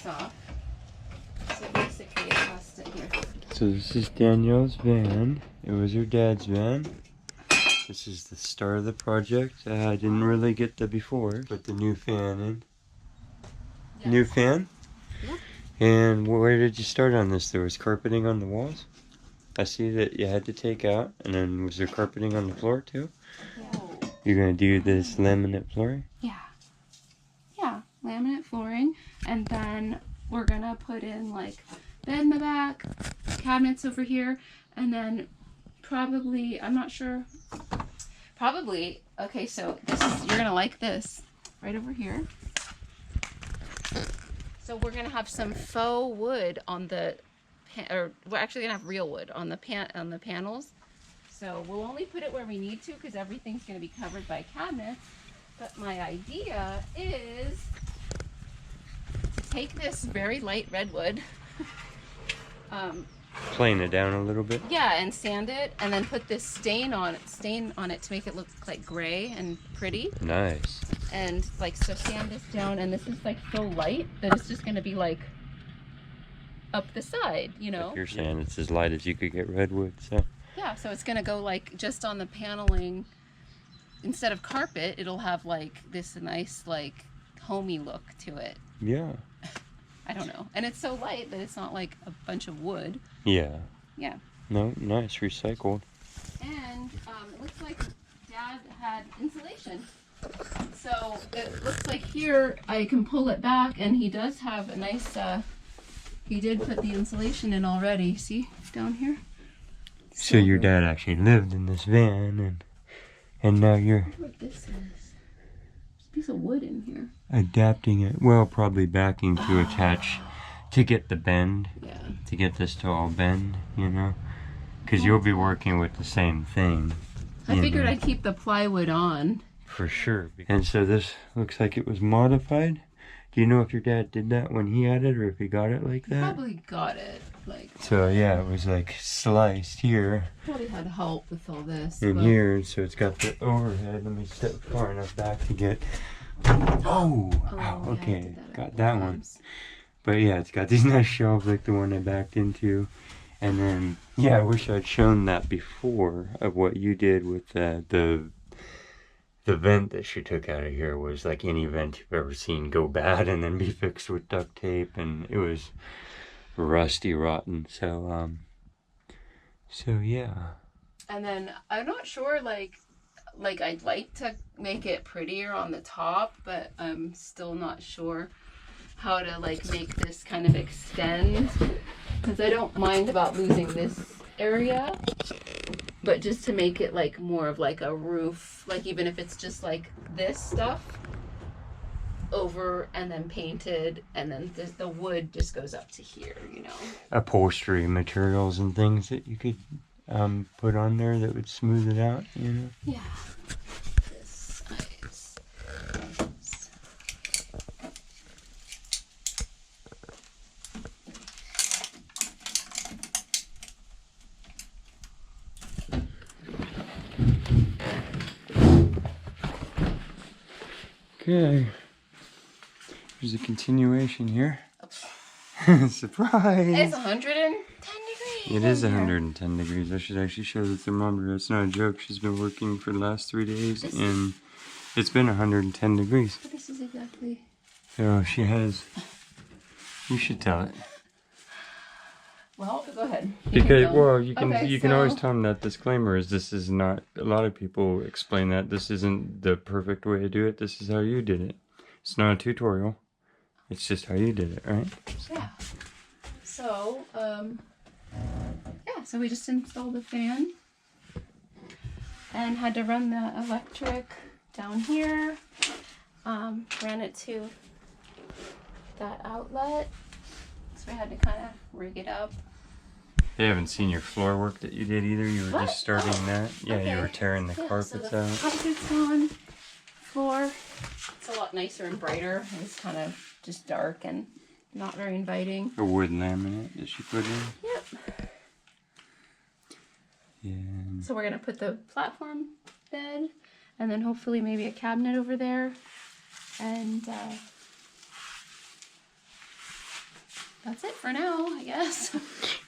this off. So basically it has to here. So this is Danielle's van. It was her dad's van. This is the start of the project. I didn't really get the before. Put the new fan in. Yes. New fan? Yeah. And where did you start on this? There was carpeting on the walls? I see that you had to take out. And then was there carpeting on the floor too? Yeah. You're going to do this laminate flooring? Yeah. Yeah, laminate flooring. And then we're going to put in like bed in the back, cabinets over here, and then probably, I'm not sure, probably, okay, so this is, you're gonna like this, right over here. So we're gonna have some faux wood on the, or we're actually gonna have real wood on the panels. So we'll only put it where we need to because everything's gonna be covered by cabinets. But my idea is to take this very light redwood, Plane it down a little bit? yeah, and sand it, and then put this stain on it to make it look like gray and pretty. Nice. And like, so sand this down, and this is like so light that it's just gonna be like up the side, you know? Like you're saying it's as light as you could get redwood, so. Yeah, so it's gonna go like just on the paneling. Instead of carpet, it'll have like this nice like homey look to it. Yeah. I don't know. And it's so light that it's not like a bunch of wood. Yeah. Yeah. No, nice, recycled. And it looks like Dad had insulation. So it looks like here I can pull it back, and he does have a nice, he did put the insulation in already. See, down here? So your dad actually lived in this van, and now you're What this is. There's a piece of wood in here. adapting it. Well, probably backing to attach to get the bend. Yeah. To get this to all bend, you know? Because you'll be working with the same thing. I figured know, I'd keep the plywood on. For sure. And so this looks like it was modified. Do you know if your dad did that when he had it, or if he got it like that? Probably got it. Like, So yeah, it was like sliced here probably had help with all this. and but- here, so it's got the overhead. Let me step far enough back to get. Oh, Oh, ow, yeah, I okay, did that a got couple that one. times. But yeah, it's got these nice shelves like the one I backed into. And then, yeah, I wish I'd shown that before of what you did with the vent that she took out of here was like any vent you've ever seen go bad and then be fixed with duct tape, and it was rusty rotten. So yeah. And then I'm not sure, like I'd like to make it prettier on the top, but I'm still not sure how to like make this kind of extend, because I don't mind about losing this area, but just to make it like more of like a roof, like even if it's just like this stuff over and then painted, and then the wood just goes up to here, you know. Upholstery materials and things that you could put on there that would smooth it out, you know. Yeah. This size. Okay. There's a continuation here. Surprise! It's 110 degrees. It is in here. 110 degrees. I should actually show the thermometer. It's not a joke. She's been working for the last 3 days, and it's been 110 degrees. But this is exactly. So she has. You should tell it. Well, go ahead. Because well, you can Okay, you can always so- tell them that disclaimer is this is not. A lot of people explain that this isn't the perfect way to do it. This is how you did it. It's not a tutorial. It's just how you did it, right? Yeah. So, yeah, so we just installed the fan and had to run the electric down here. Ran it to that outlet. So we had to kind of rig it up. They haven't seen your floor work that you did either. You were What? just starting Oh, that. Yeah, okay. you were tearing the Yeah, carpets so the out. carpet's on, floor. It's a lot nicer and brighter. It's kind of just dark and not very inviting. A wood laminate that she put in. Yep. Yeah. So we're gonna put the platform bed, and then hopefully maybe a cabinet over there, and that's it for now, I guess.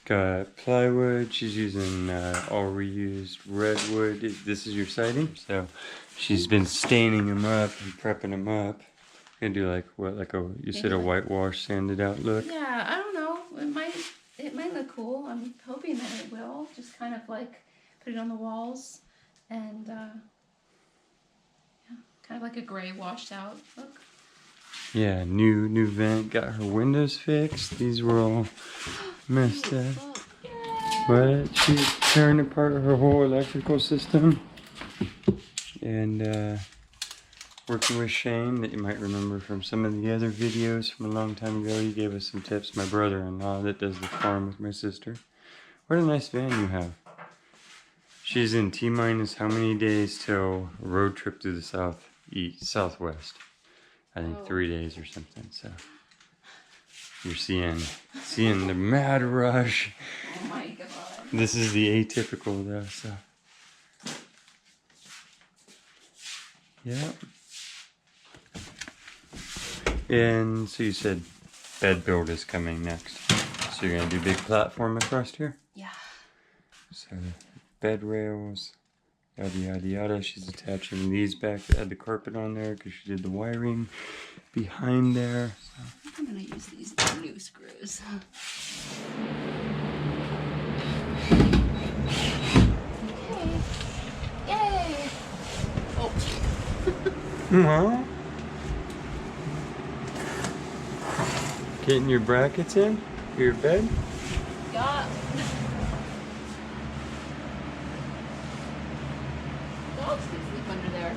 Got plywood. She's using all reused redwood. This is your siding. So she's been staining them up and prepping them up. Gonna do like what, like a, you said a whitewash sanded out look? Yeah, I don't know. It might look cool. I'm hoping that it will. Just kind of like put it on the walls and yeah, kind of like a gray washed out look. Yeah, new vent. Got her windows fixed. These were all messed up. But she's tearing apart her whole electrical system. And working with Shane, that you might remember from some of the other videos from a long time ago. He gave us some tips. My brother-in-law that does the farm with my sister. What a nice van you have. She's in T-minus how many days till a road trip to the southwest? I think 3 days or something. So you're seeing the mad rush. Oh my god. This is the atypical though, so yeah. And so you said bed build is coming next. So you're gonna do big platform across here? Yeah. So bed rails, yada yada yada. She's attaching these back that had the carpet on there because she did the wiring behind there. So. I'm gonna use these new screws. Okay. Yay! Oh. Well, getting your brackets in for your bed? Yeah. Dogs can sleep under there.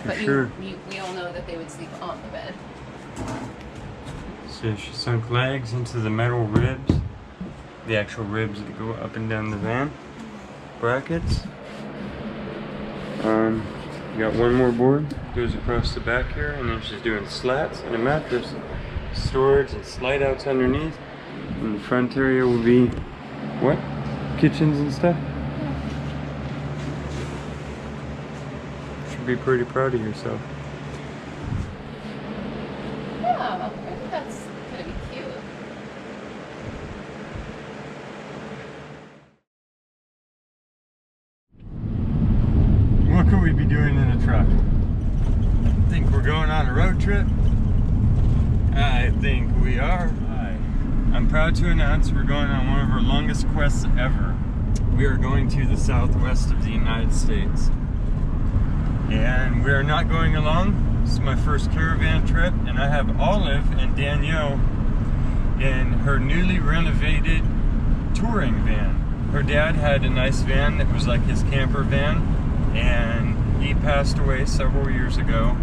But sure. We all know that they would sleep on the bed. So she sunk legs into the metal ribs, the actual ribs that go up and down the van, brackets. You got one more board, goes across the back here, and then she's doing slats and a mattress, storage and slide outs underneath. And the front area will be, what? Kitchens and stuff? Should be pretty proud of yourself. Yeah, I think that's gonna be cute. What could we be doing in a truck? Think we're going on a road trip? I think we are. Hi. I'm proud to announce we're going on one of our longest quests ever. We are going to the southwest of the United States. And we are not going alone. This is my first caravan trip, and I have Olive and Danielle in her newly renovated touring van. Her dad had a nice van that was like his camper van, and he passed away several years ago,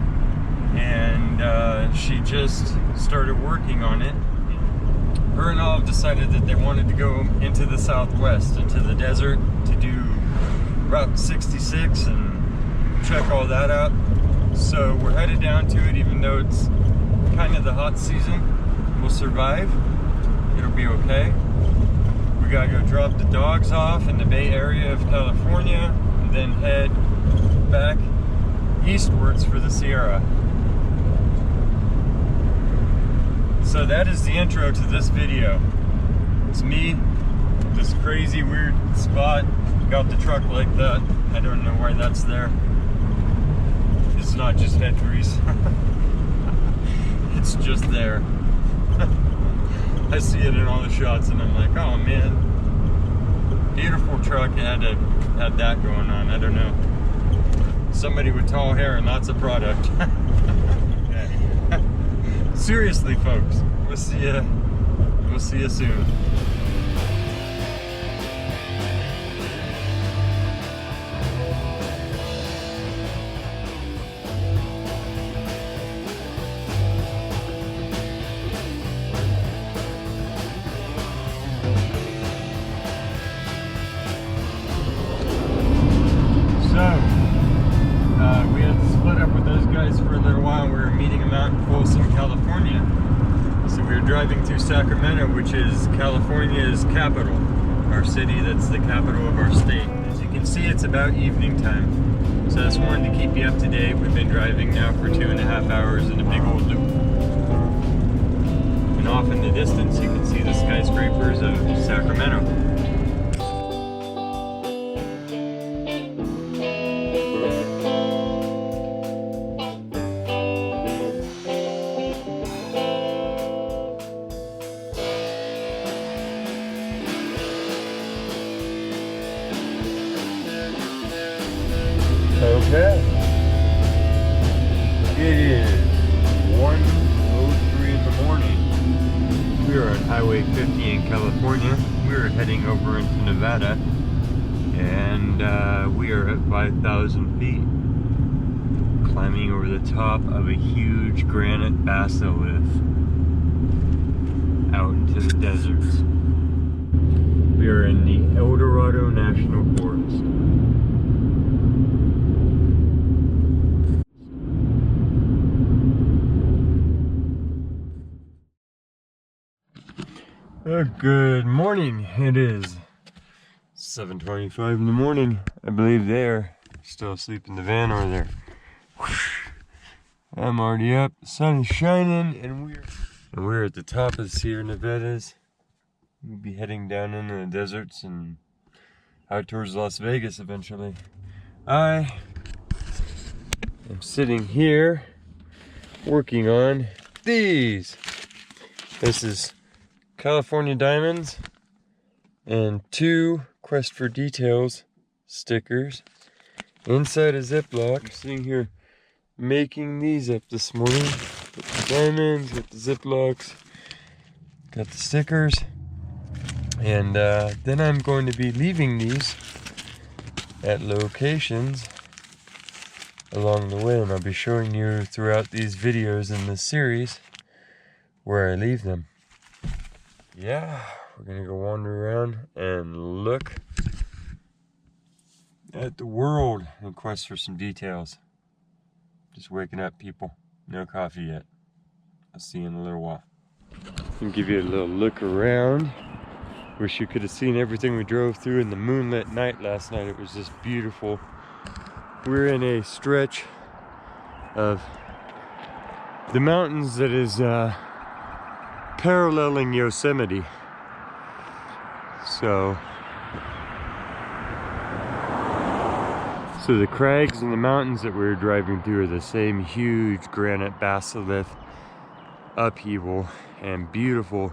and she just started working on it. Her and Olive decided that they wanted to go into the southwest, into the desert, to do Route 66 and check all that out. So we're headed down to it, even though it's kind of the hot season. We'll survive. It'll be okay. We gotta go drop the dogs off in the Bay Area of California, and then head back eastwards for the Sierra. So that is the intro to this video. It's me, this crazy weird spot. Got the truck like that. I don't know why that's there. It's not just head grease. It's just there. I see it in all the shots and I'm like, oh man. Beautiful truck, had that going on. I don't know. Somebody with tall hair and lots of product. Seriously, folks. We'll see you soon. We had to split up with those guys for a little while. We were meeting them out in Folsom, California. So we were driving through Sacramento, which is California's capital, our city that's the capital of our state. As you can see, it's about evening time. So I just wanted to keep you up to date. We've been driving now for 2.5 hours in a big old loop. And off in the distance, in California. We're heading over into Nevada, and we are at 5,000 feet, climbing over the top of a huge granite basilith out into the deserts. We are in the El Dorado National Forest. Good morning. It is 7:25 in the morning. I believe they're still asleep in the van over there. I'm already up. The sun is shining, and we're at the top of the Sierra Nevadas. We'll be heading down into the deserts and out towards Las Vegas eventually. I am sitting here working on these. This is California Diamonds and 2 Quest for Details stickers inside a Ziploc. I'm sitting here making these up this morning. Got the diamonds, got the Ziplocs, got the stickers, and then I'm going to be leaving these at locations along the way, and I'll be showing you throughout these videos in this series where I leave them. Yeah, we're gonna go wander around and look at the world in quest for some details. Just waking up, people. No coffee yet. I'll see you in a little while. I'll give you a little look around. Wish you could have seen everything we drove through in the moonlit night last night. It was just beautiful. We're in a stretch of the mountains that is paralleling Yosemite. So the crags and the mountains that we were driving through are the same huge granite basilith upheaval and beautiful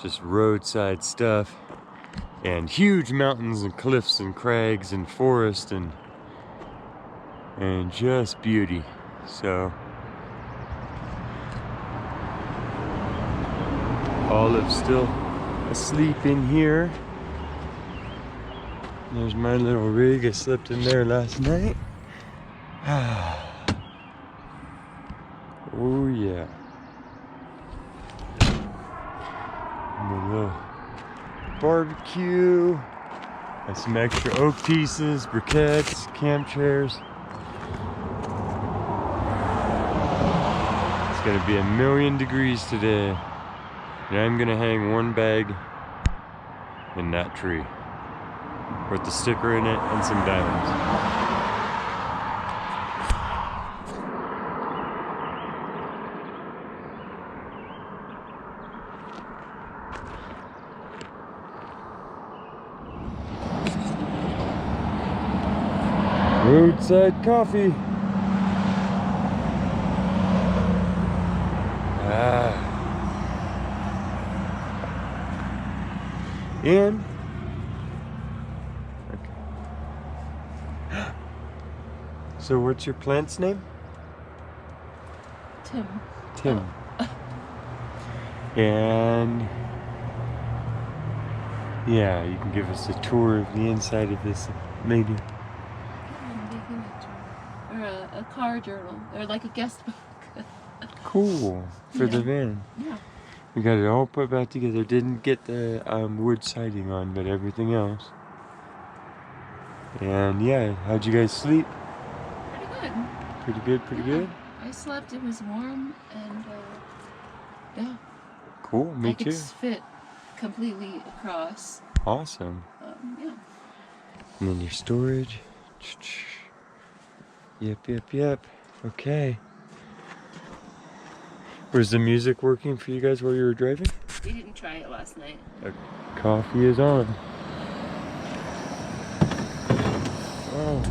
just roadside stuff, and huge mountains and cliffs and crags and forest and just beauty. So Olive's still asleep in here. There's my little rig. I slept in there last night. Oh yeah. And a little barbecue. And some extra oak pieces, briquettes, camp chairs. It's gonna be 1,000,000 degrees today. And I'm gonna hang one bag in that tree with the sticker in it and some diamonds. Roadside coffee. And okay. So what's your plant's name? Tim. Tim. And yeah, you can give us a tour of the inside of this maybe. Or a car journal, or like a guest book. Cool, for the van. Yeah. We got it all put back together. Didn't get the wood siding on, but everything else. And yeah, how'd you guys sleep? Pretty good. Pretty good, pretty good? I slept, it was warm, and yeah. Cool, me too. I could fit completely across. Awesome. Yeah. And then your storage. Yep. Okay. Was the music working for you guys while you were driving? We didn't try it last night. Coffee is on. Oh,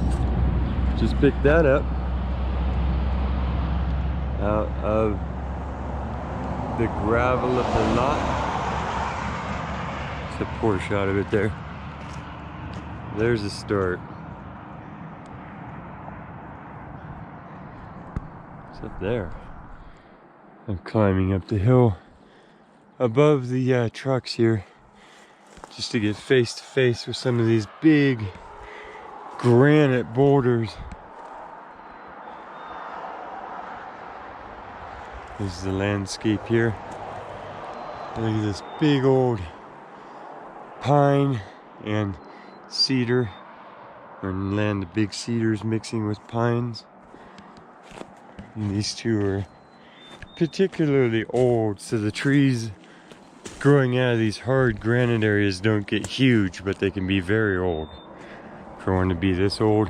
just picked that up out of the gravel of the lot. It's a poor shot of it there. There's the start. It's up there. I'm climbing up the hill above the trucks here, just to get face to face with some of these big granite boulders. This is the landscape here. Look at this big old pine and cedar, or land of big cedars mixing with pines. And these two are particularly old, so the trees growing out of these hard granite areas don't get huge, but they can be very old. For one to be this old,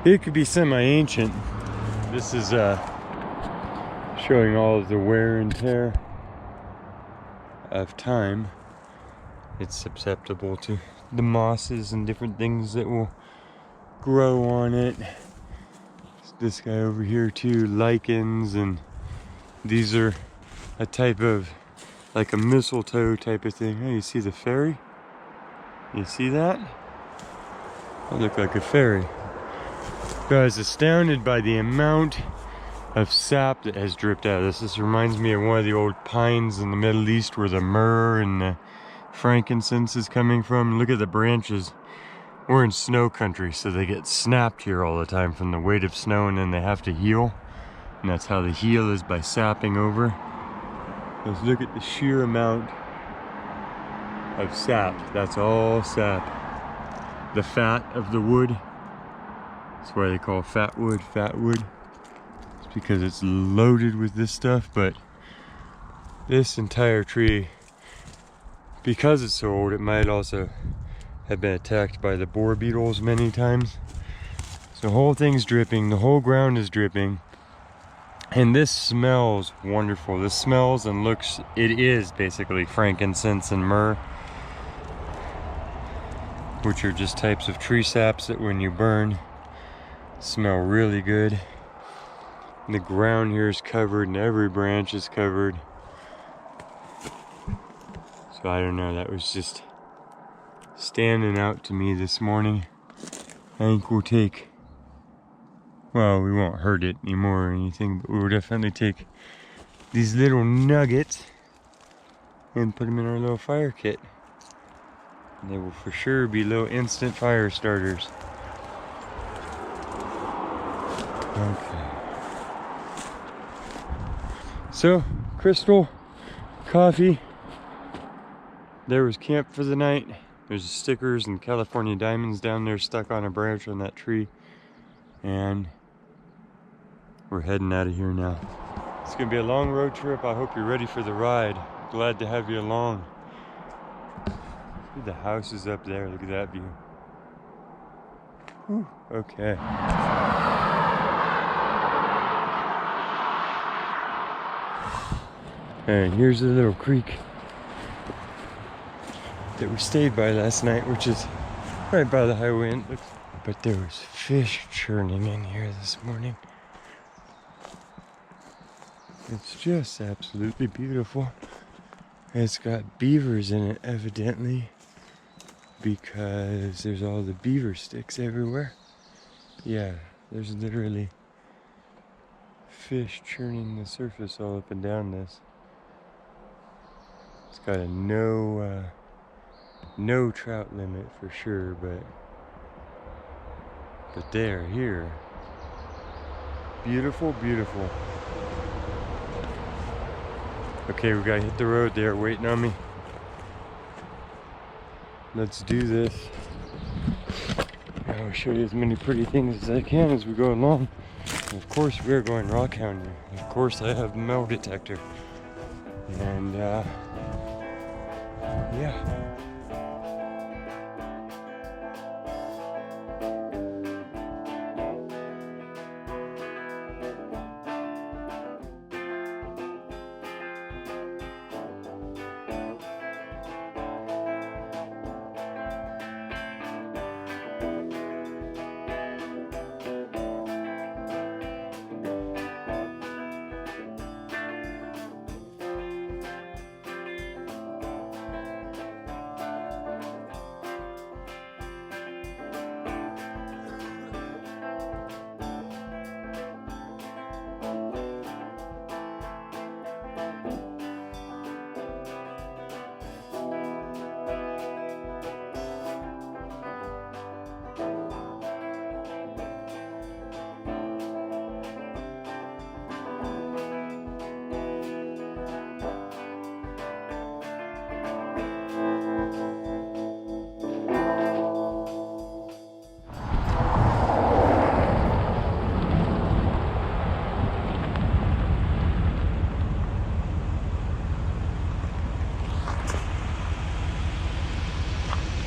it could be semi-ancient. This is showing all of the wear and tear of time. It's susceptible to the mosses and different things that will grow on it. This guy over here too, lichens, and these are a type of, like a mistletoe type of thing. Oh, you see the fairy? You see that? That looked like a fairy. I was astounded by the amount of sap that has dripped out of this. This reminds me of one of the old pines in the Middle East where the myrrh and the frankincense is coming from. Look at the branches. We're in snow country, so they get snapped here all the time from the weight of snow, and then they have to heal. And that's how they heal, is by sapping over. Let's look at the sheer amount of sap. That's all sap. The fat of the wood. That's why they call fat wood fat wood. It's because it's loaded with this stuff. But this entire tree, because it's so old, it might also have been attacked by the boar beetles many times. So the whole thing's dripping, the whole ground is dripping. And this smells wonderful. This smells and looks, it is basically frankincense and myrrh, which are just types of tree saps that when you burn, smell really good. And the ground here is covered and every branch is covered. So I don't know, that was just standing out to me this morning. I think we'll take, well, we won't hurt it anymore or anything, but we'll definitely take these little nuggets and put them in our little fire kit. And they will for sure be little instant fire starters. Okay. So, Crystal, coffee. There was camp for the night. There's stickers and California diamonds down there stuck on a branch on that tree. And we're heading out of here now. It's gonna be a long road trip. I hope you're ready for the ride. Glad to have you along. The house is up there. Look at that view. Whew. Okay. And here's the little creek that we stayed by last night, which is right by the highway. And but there was fish churning in here this morning. It's just absolutely beautiful. It's got beavers in it, evidently, because there's all the beaver sticks everywhere. Yeah, there's literally fish churning the surface all up and down this. It's got a no trout limit for sure, but they are here. Beautiful, beautiful. Okay, we gotta hit the road. They're waiting on me. Let's do this. I'll show you as many pretty things as I can as we go along. And of course, we're going rockhounding. Of course, I have a metal detector. And yeah.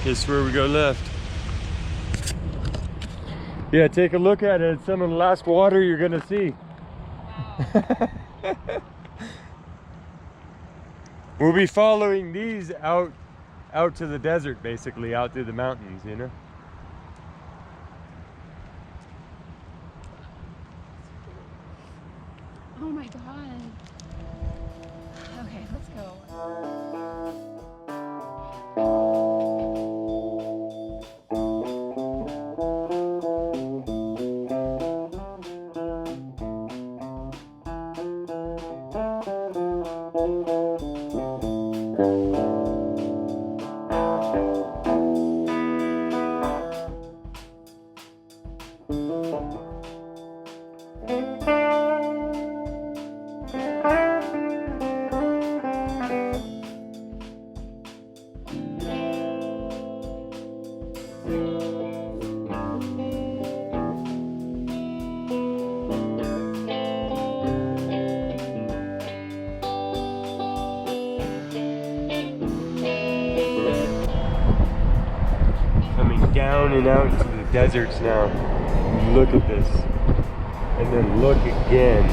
This is where we go left. Yeah, take a look at it. It's some of the last water you're gonna see. Wow. We'll be following these out to the desert, basically, out through the mountains, you know? Oh my god. Okay, let's go. Down and out into the deserts now. Look at this. And then look again.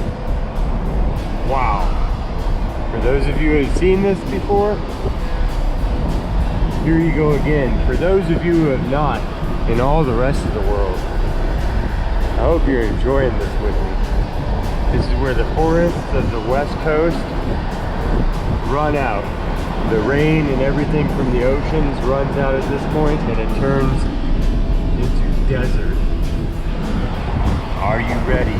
Wow. For those of you who have seen this before, here you go again. For those of you who have not, in all the rest of the world, I hope you're enjoying this with me. This is where the forests of the west coast run out. The rain and everything from the oceans runs out at this point, and it turns into desert. Are you ready?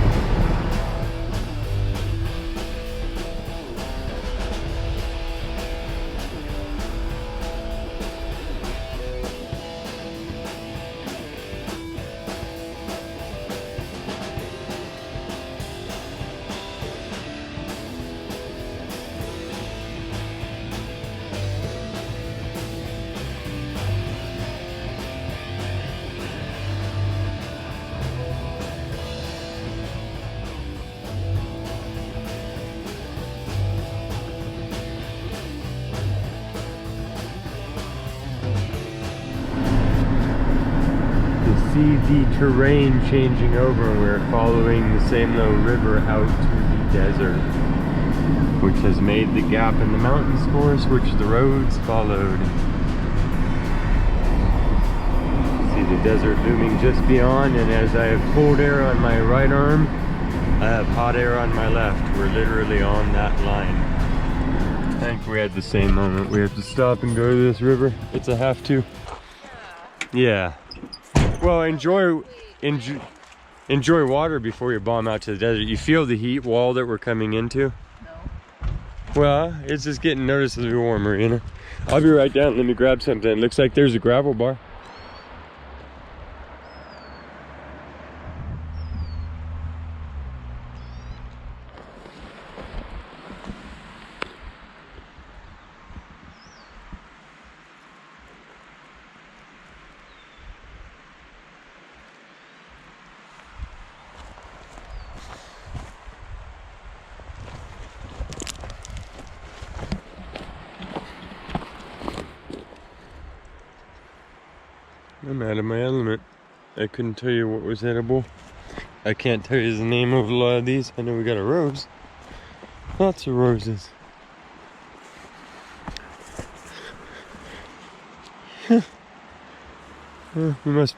See the terrain changing over, and we're following the same little river out to the desert, which has made the gap in the mountains for us, which the roads followed. See the desert looming just beyond, and as I have cold air on my right arm, I have hot air on my left. We're literally on that line. I think we had the same moment. We have to stop and go to this river. It's a have to. Yeah. Well, enjoy water before you bomb out to the desert. You feel the heat wall that we're coming into? No. Well, it's just getting noticeably warmer, you know? I'll be right down. Let me grab something. It looks like there's a gravel bar. I'm out of my element. I couldn't tell you what was edible. I can't tell you the name of a lot of these. I know we got a rose. Lots of roses.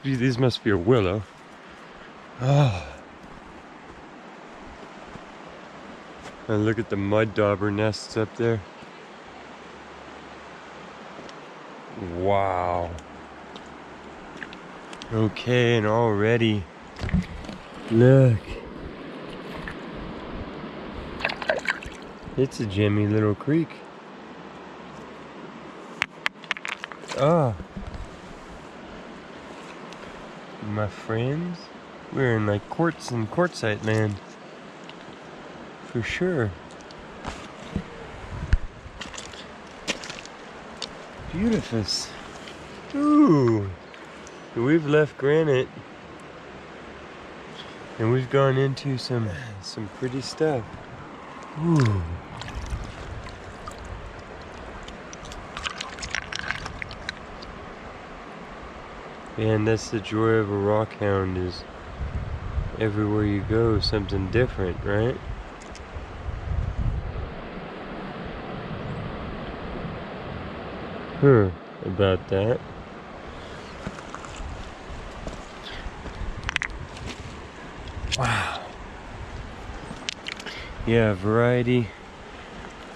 These must be a willow. Oh. And look at the mud dauber nests up there. Wow. Okay, and already, look. It's a jammy little creek. Ah. My friends, we're in like quartz and quartzite land. For sure. Beautiful. Ooh. We've left granite and we've gone into some pretty stuff. Ooh. And that's the joy of a rockhound, is everywhere you go, something different, right? About that. Wow. Yeah, variety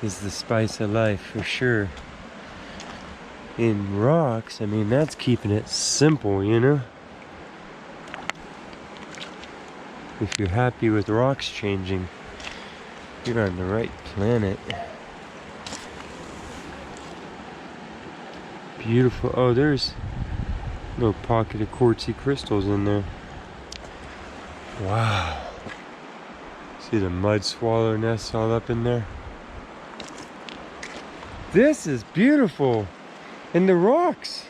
is the spice of life for sure. In rocks, I mean, that's keeping it simple, you know? If you're happy with rocks changing, you're on the right planet. Beautiful. Oh, there's a little pocket of quartzy crystals in there. Wow. See the mud swallow nests all up in there? This is beautiful. And the rocks,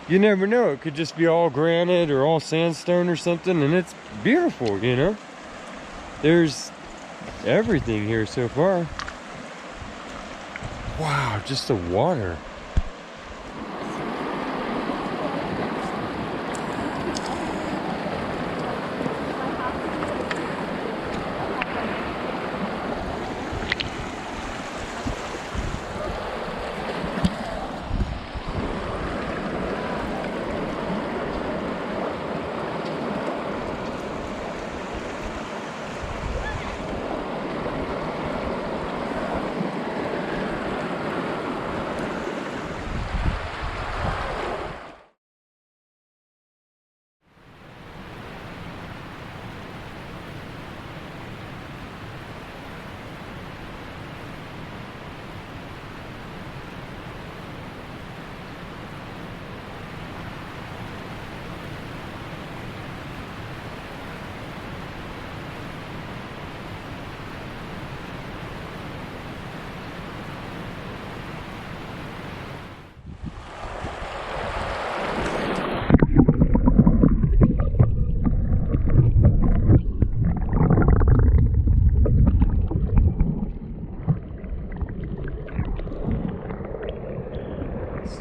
you never know. It could just be all granite or all sandstone or something, and it's beautiful, you know? There's everything here so far. Wow, just the water.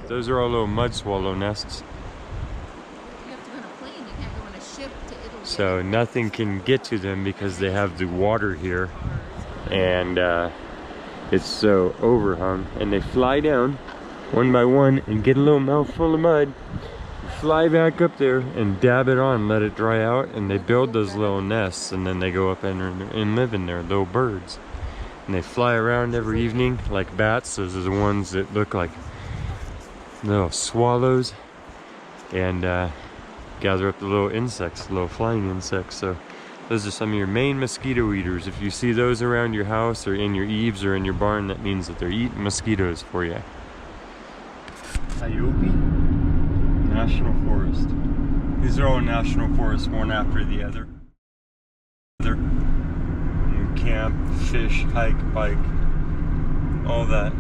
Those are all little mud swallow nests. You have to go on a plane, you can't go on a ship to Italy. So nothing can get to them because they have the water here. And it's so overhung. And they fly down one by one and get a little mouthful of mud. Fly back up there and dab it on, let it dry out. And they build those little nests and then they go up and live in there, little birds. And they fly around every evening like bats. Those are the ones that look like little swallows, and gather up the little insects, little flying insects. So those are some of your main mosquito eaters. If you see those around your house or in your eaves or in your barn, that means that they're eating mosquitoes for you. Iope National Forest. These are all national forests, one after the other. You camp, fish, hike, bike, all that.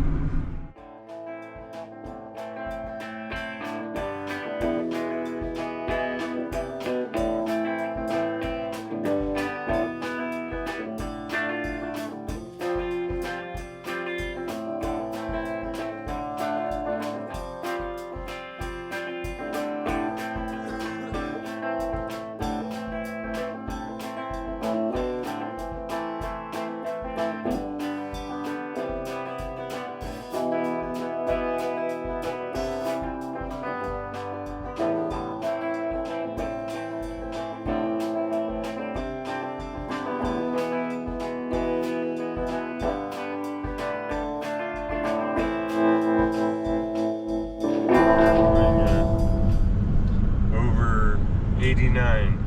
Over 89,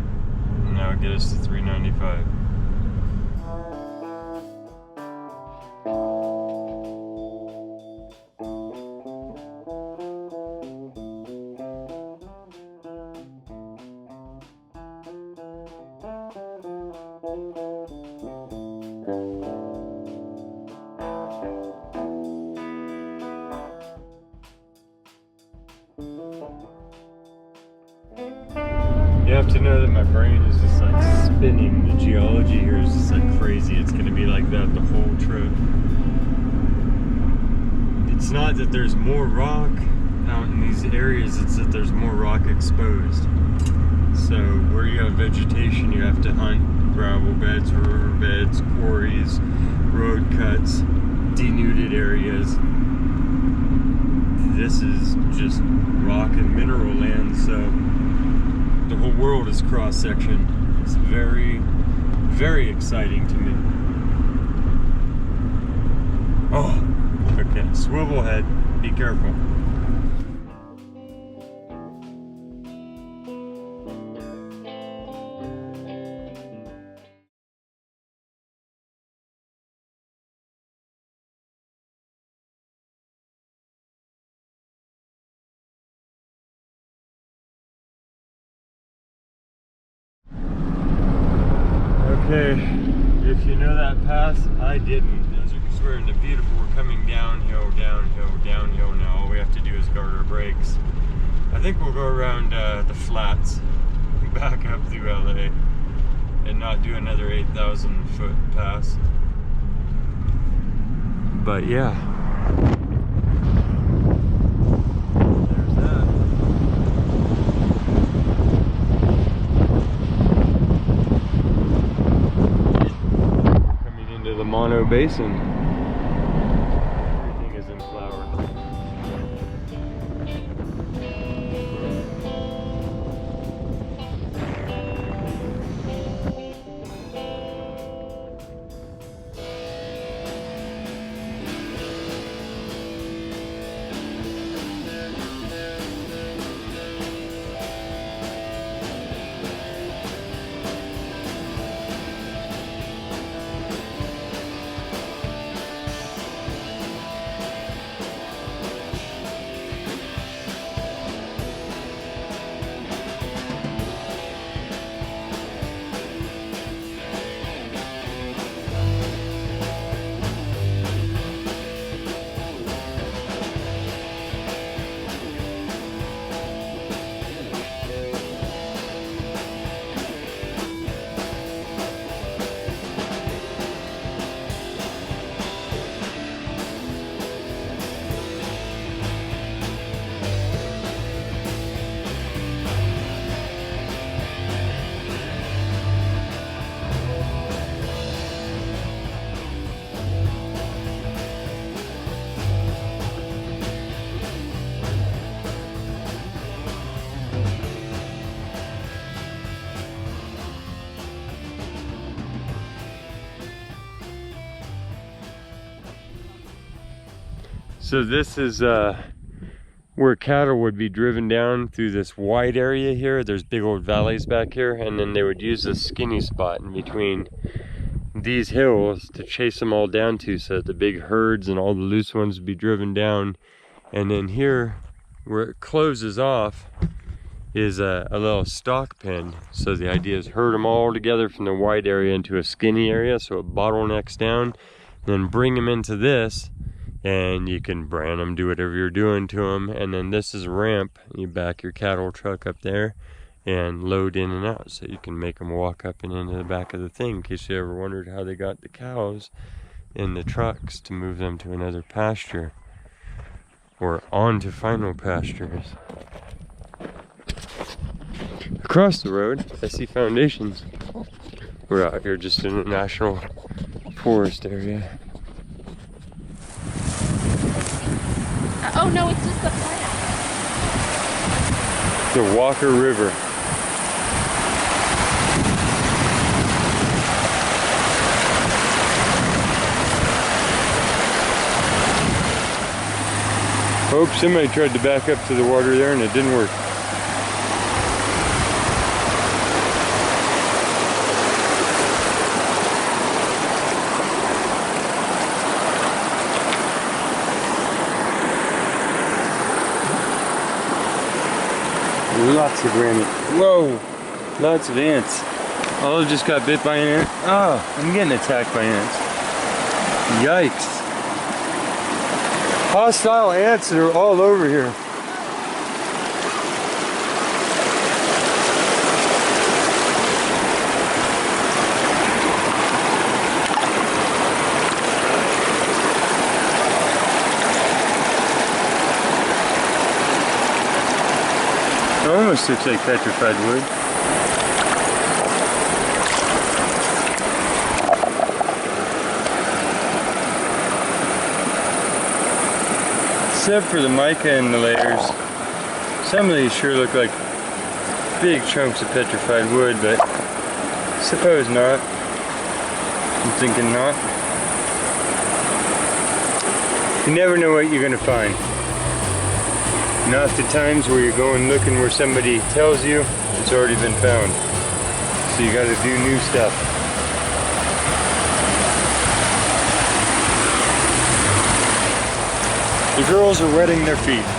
and now get us to 395. You have to know that my brain is just like spinning. The geology here is just like crazy. It's going to be like that the whole trip. It's not that there's more rock out in these areas, it's that there's more rock exposed. So where you have vegetation, you have to hunt gravel beds, river beds, quarries, road cuts, denuded areas. This is just rock and mineral land, so the whole world is cross-section. It's very, very exciting to me. Oh, okay, swivel head, be careful. Okay, if you know that pass, I didn't. As you can swear in the beautiful, we're coming downhill, downhill, downhill now. All we have to do is guard our brakes. I think we'll go around the flats, back up through LA, and not do another 8,000 foot pass. But yeah. There's that. The Mono Basin. Everything is in flower. So this is where cattle would be driven down through this wide area here. There's big old valleys back here, and then they would use this skinny spot in between these hills to chase them all down to, so that the big herds and all the loose ones would be driven down. And then here, where it closes off, is a little stock pen. So the idea is herd them all together from the wide area into a skinny area, so it bottlenecks down, then bring them into this, and you can brand them, do whatever you're doing to them. And then this is a ramp. You back your cattle truck up there and load in and out, so you can make them walk up and into the back of the thing, in case you ever wondered how they got the cows in the trucks to move them to another pasture or on to final pastures. Across the road, I see foundations. We're out here just in a national forest area. Oh no, it's just a plant. The Walker River. Hope somebody tried to back up to the water there and it didn't work. Lots of granite. Whoa! Lots of ants. Olive just got bit by an ant. Oh, I'm getting attacked by ants. Yikes. Hostile ants that are all over here. almost looks like petrified wood. Except for the mica and the layers. Some of these sure look like big chunks of petrified wood, but suppose not. I'm thinking not. You never know what you're going to find. Not the times where you're going looking where somebody tells you it's already been found. So you got to do new stuff. The girls are wetting their feet.